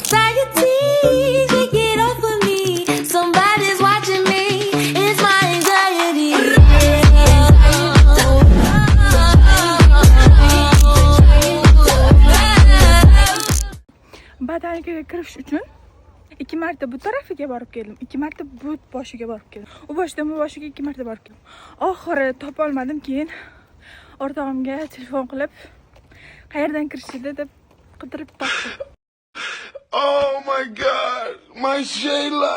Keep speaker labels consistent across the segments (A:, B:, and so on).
A: anxiety. Get off of me. Somebody's watching me. It's my anxiety.
B: Botanikaga kirish uchun 2 marta bu tarafiga borib keldim, 2 marta bu boshiga borib keldim. U boshdan bu boshiga 2 marta borib keldim. Oxiri topa olmadim, keyin o'rtog'imga telefon qilib, qayerdan kirishdi deb qidirib topdim.
C: Oh my god, my Shayla.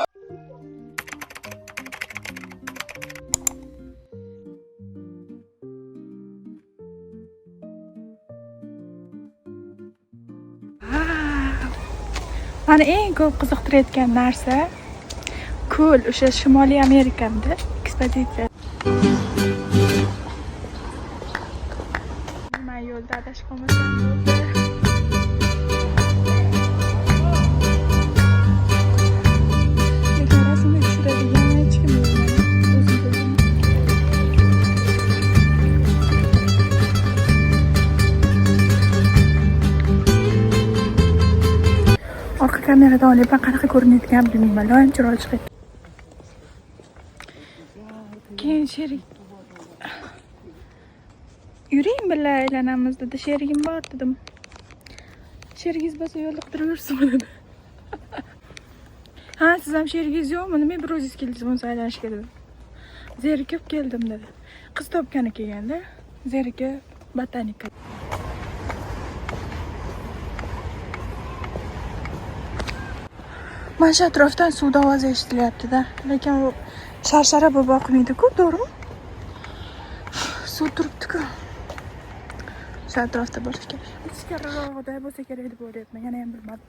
B: Mani eng ko'p qiziqtirayotgan narsa ko'l, o'sha Shimoliy Amerikada ekspozitsiya. Nima yo'lda adashib qolmasam bo'ldi. Lekin rasmga tushiradigan hech kim bo'lmadi. O'zim bilaman. Orqa kameradan olyapman, qanaqa ko'rinayotgan bilmayman. Loyim chiroyli chiqadi. Keyin sherik yuring birga aylanamiz dedi. Sherigim bor dedim. Sherigingiz bo'lsa yo'lda qidirib yursin dedi. Ha, siz ham sherigingiz yo'qmi? Nima bir o'zingiz keldingiz bunisi aylanishga dedi. Zerikib keldim dedi. Qiz topgani kelganda, Zerika botanika. Mana shu atrofdan suvda ovozi eshitilyapti-da, lekin u sharshara bo'lib oqmaydi-ku, to'g'rimi? Suv turibdi-ku. Shu atrofda bo'lishi kerak. Ichkarirog'ida bo'lsa kerak deb o'ylayapman, yana ham bilmadim.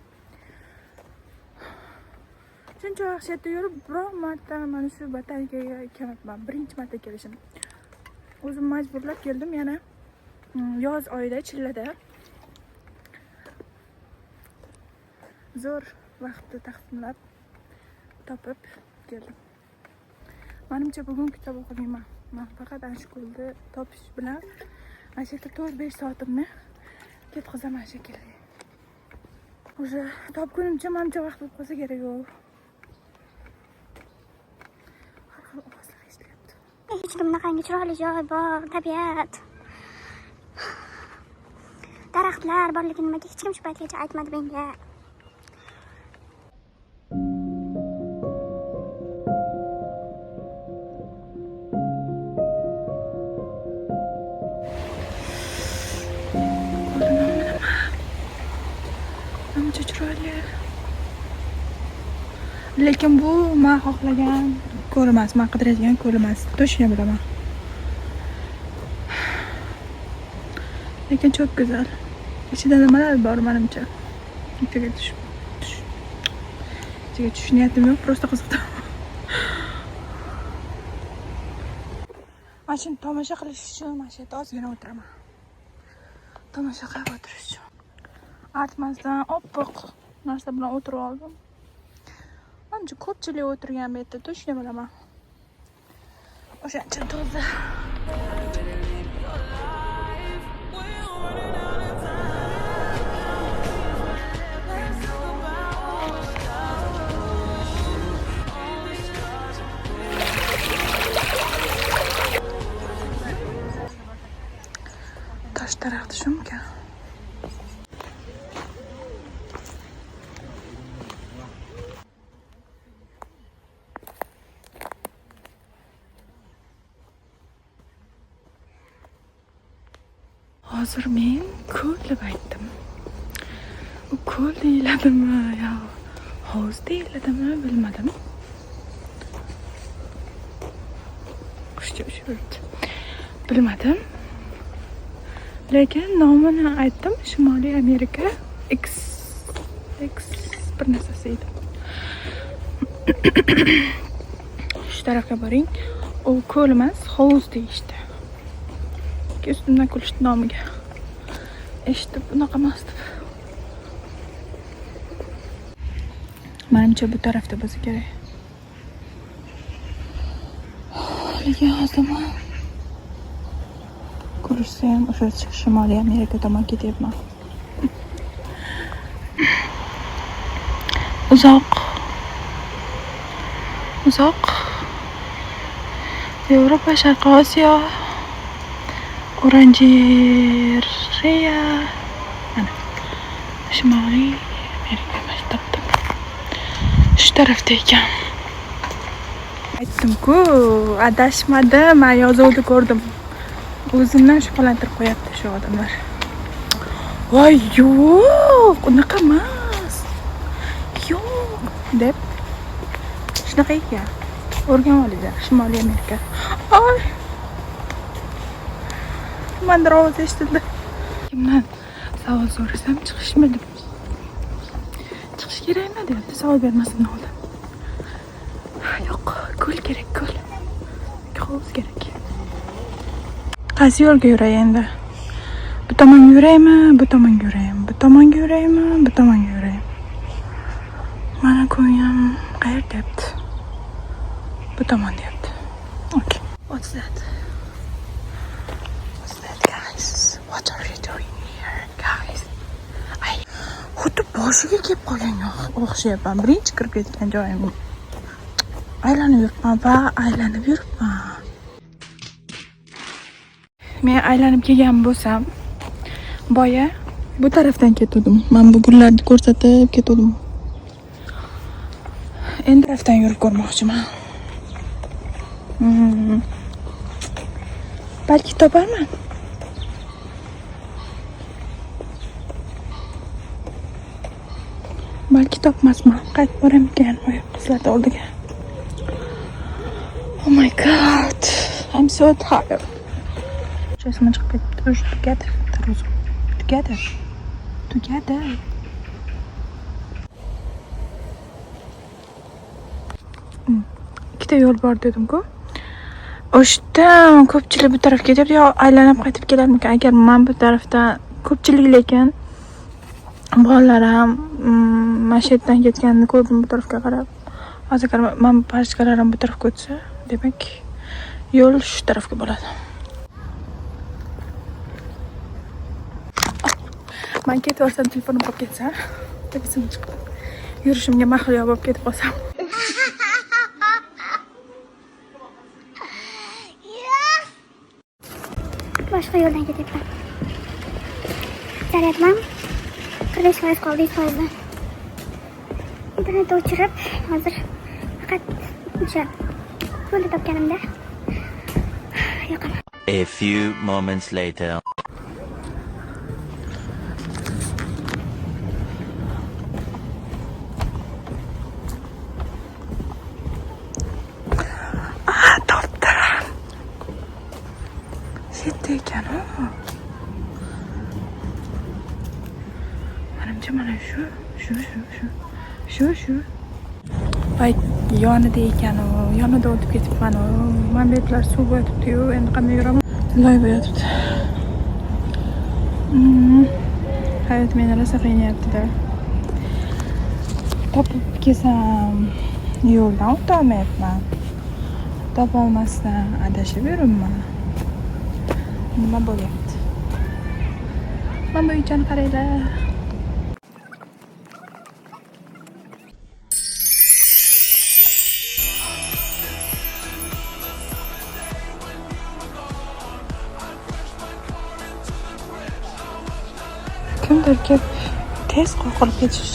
B: Shuncha vaqt yurib, biror marta mana shu botanikaga kelmadim. Birinchi marta kelishim. O'zim majburlab keldim, yana yoz oyida chillada. Zo'r vaqtni taqsimlab topib keldim. Menimcha bugun kitob o'qimayman. Men faqat ana shu ko'lni topish bilan ana shu 4-5 soatimni ketqizaman shekilli. O'sha topgunimcha menimcha vaqt bo'lib qolsa kerak-ku. Har xil ovozlar eshitilyapti.
D: Hech bunaqangi chiroyli joy bor, tabiat. Daraxtlar borligini nimaga hech kim shu paytgacha aytmadi menga.
B: Lekin bu men xohlagan ko'l emas, men qidiradigan ko'l emas. To'shini bilaman. Lekin çok güzel. İçinde nimalar bor menimcha. İçiga tush niyatim yo'q, просто qiziqdim. Mana shuni tomosha qilish uchun mana shu yerda ozgina o'tiraman. Tomosha qilib o'tirish uchun. Artmasdan oppoq narsa bilan o'tirib oldim. Ancha ko'pchilik o'tirgan bu yerda, to'shini bilaman. O'shancha to'ldi. Tosh daraxti shumkan. Hozir men ko'l deb aytdim. U ko'l deyiladimi yo hovuz deyiladimi bilmadim. Qushcha uchirdi. Bilmadim. Lekin nomini aytdim. Shimoliy Amerika X bir narsasi edi. Shu tarafga boring. U ko'l emas, hovuz deyishdi. Üstümden kuluştu nomiga. Eshitib bunaqa emas deb. Menimcha bu tarafda bo'lsa kerak. Lekin hozir men ko'rsam o'sha Shimoliy Amerika tomon ketyapman. uzoq Yevropa, Sharqiy Osiyo, Oranjeriya, mana Shimoliy Amerika maktabida shu tarafda ekan. Aytdim-ku, adashmadim, men yozuvni ko'rdim. O'zimdan shubhalantirib qo'yapti shu odamlar. Voy, yo'q, unaqa emas. Yo'q, deb shunaqa ekan. O'rganib olinglar, Shimoliy Amerika. Ay. Mandir ovoz eshitildi. Kimdan savol so'rasam chiqishmadim. Chiqish kerakmi deyapti, savol bermasimdan oldin. Yo'q, ko'l kerak, ko'l. Hovuz kerak. Qaysi yo'lga yuray endi? Bu tomonga yuraymi, bu tomonga yuraymi, bu tomonga yuraymi, bu tomonga yuraymi? Mana ko'nglim qayer deyapti. Bu tomon deyapti. Okay. What's that? What's that, guys? What are you doing here, guys? Ay, xuddi boshiga kelib qolganga o'xshayapman. Birinchi kirib ketgan joyim. Aylanib yuribman. Men aylanib kelgan bo'lsam, boya bu tarafdan ketdim. Men bu gullarni ko'rsatib ketdim. Endi tarafdan yurib ko'rmoqchiman. Balki toparman. Balki topmasman. Qaytib boraman oyoq qizlarni oldiga. Oh my god. I'm so tired. Сейчас мы together. Ikkita yo'l bor dedim-ku. O'shdan ko'pchilik bu tarafga ketyapti, yo aylanib qaytib kelarmikan? Agar men bu tarafdan ko'pchilik lekin bolalar ham mana shu yerdan ketganini ko'rdim bu tarafga qarab. Hozir men pashkalarim bu tarafga o'tsa, demak yo'l shu tarafga bo'ladi. Men ketib olsam, telefonim qolib ketsa, esim chiqdi. Yurishimga mahliyo bo'lib ketib qolsam.
D: Boshqa yo'ldan ketyapman. Zaryadman 45% qoldi, 100%dan. Internetni o'chirib, hozir faqat o'sha yo'lni topganimda yoqaman.
E: A few moments later.
B: Topdim. Yerda ekan u. Menimcha mana shu. Voy, yonida ekan u. Yonida o'tib ketibman u. Men betlar suv yotibdi-yu, endi qanday yuraman? Loy yotibdi. Hayot meni rosa qiynayapti-da. Topib kelsam, yo'ldan o'ta olmayapman. Topolmasdan adashib yuribman. Nima bo'lyapti? Mana bu uychani qaranglar. Kimdir kelib tez qo'rqib ketish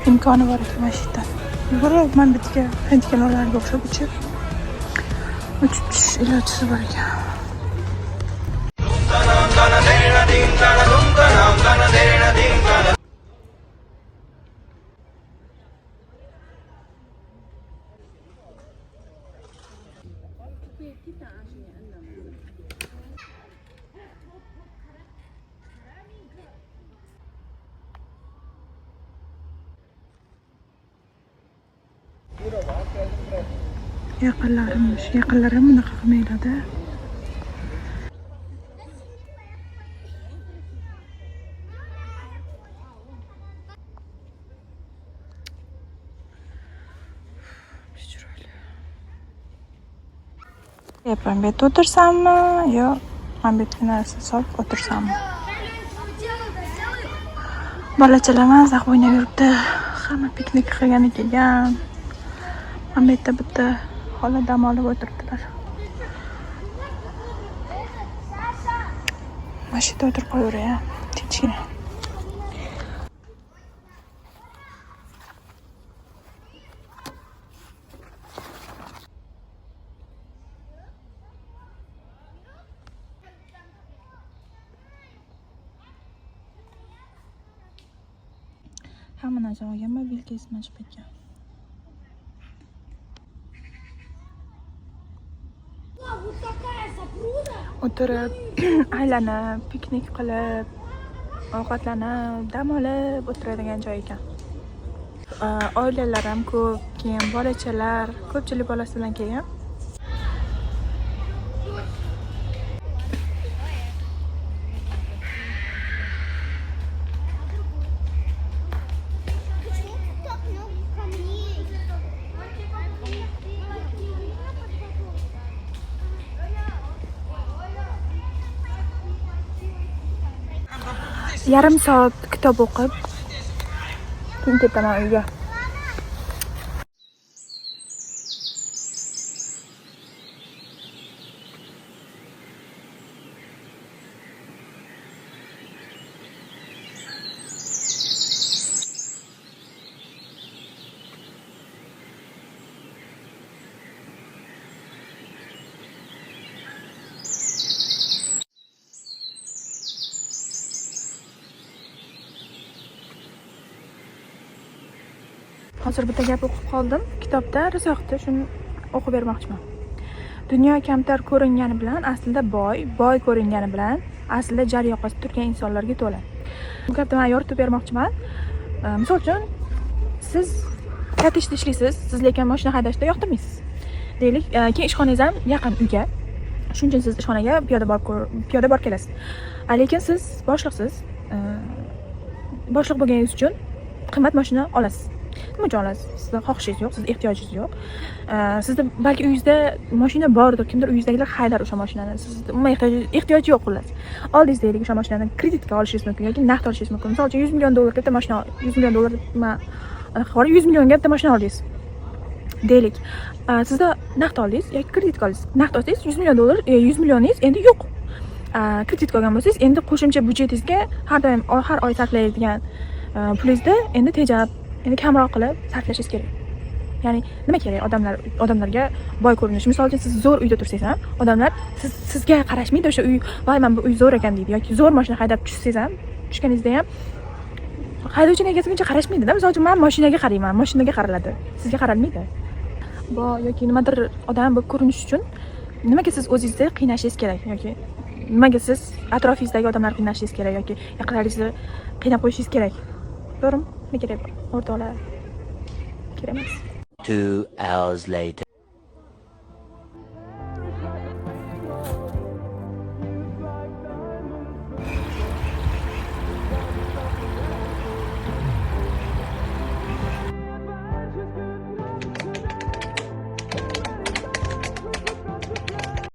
B: imkoni bor ekan mana shu yerdan. Yugurib, men bitga handikanalarga o'xshab uchib ilojisi bor ekan. Yaqinlarim bunaqa qilmaydi. Ben bet o'tirsammi yo men betga narsa solib o'tirsammi? Bolachalar mazaq o'ynab yuribdi. Hamma piknik qilgani kelgan. Mana bu yerda bitta xola dam olib o'tiribdilar. Mana shu yerda o'tirib qolaverayam, tinchgina. Hamma narsa olganman, mobilka esdan chiqib ketgan. O'tirib, aylanib, piknik qilib, ovqatlanib, dam olib o'tiradigan joy ekan. Oilalar ham ko'p, keyin bolachalar, ko'pchilik bolasi bilan kelgan. Yarim soat kitob o'qib, keyin ketaman uyga. Hozir bitta gap o'qib qoldim. Kitobda rosa yoqdi, shuni o'qib bermoqchiman. Dunyo kamtar ko'ringani bilan aslida boy ko'ringani bilan aslida jar yoqasida turgan insonlarga to'la. Bu gapni men yoritib bermoqchiman. Misol uchun, siz katta ishda ishlaysiz, siz lekin mashina haydashda yoqtirmaysiz. Deylik, keyin ishxonangiz ham yaqin uyga. Shuning uchun siz ishxonaga piyoda borib kelasiz. Lekin siz boshliqsiz. Boshliq bo'lganingiz uchun qimmat mashina olasiz. Nima uchun olasiz? Sizda xohishingiz yo'q, sizda ehtiyojingiz yo'q. Sizda balki uyingizda mashina bordir, kimdir uyingizdagilar haydar o'sha mashinani. Sizda umuman ehtiyoji yo'q xullas. Oldingiz deylik o'sha mashinani kreditga olishingiz mumkin yoki naqd olishingiz mumkin. Misol uchun 100 million dollarga bitta mashina, 100 million dollar 100 millionga bitta mashina oldingiz. Deylik, sizda naqd oldingiz yoki kreditga oldingiz. Naqd olsangiz 100 million dollar, 100 millioningiz endi yo'q. Kreditga olgan bo'lsangiz, endi qo'shimcha budjetingizga har doim har oy sarflaydigan pulingizni endi tejab, endi kamroq qilib sarflashingiz kerak. Ya'ni nima kerak odamlarga boy ko'rinish. Misol uchun siz zo'r uyda tursangiz ham, odamlar sizga qarashmaydi, o'sha uy, "Voy, men bu uy zo'r ekan" deydi yoki zo'r mashina haydab tushsangiz ham, tushganingizda ham haydovchining egasi buncha qarashmaydi-da. Misol uchun men mashinaga qarayman, mashinaga qaraladi. Sizga qaralmaydi. Yoki nimadir odam bo'lib ko'rinish uchun nimaga siz o'zingizni qiynashingiz kerak yoki nimaga siz atrofingizdagi odamlarni qiynashingiz kerak yoki yaqinlaringizni qiynab qo'yishingiz kerak? To'g'rimi? Nima kerak? O'rtoqlar. Kerak emas.
E: 2 hours later.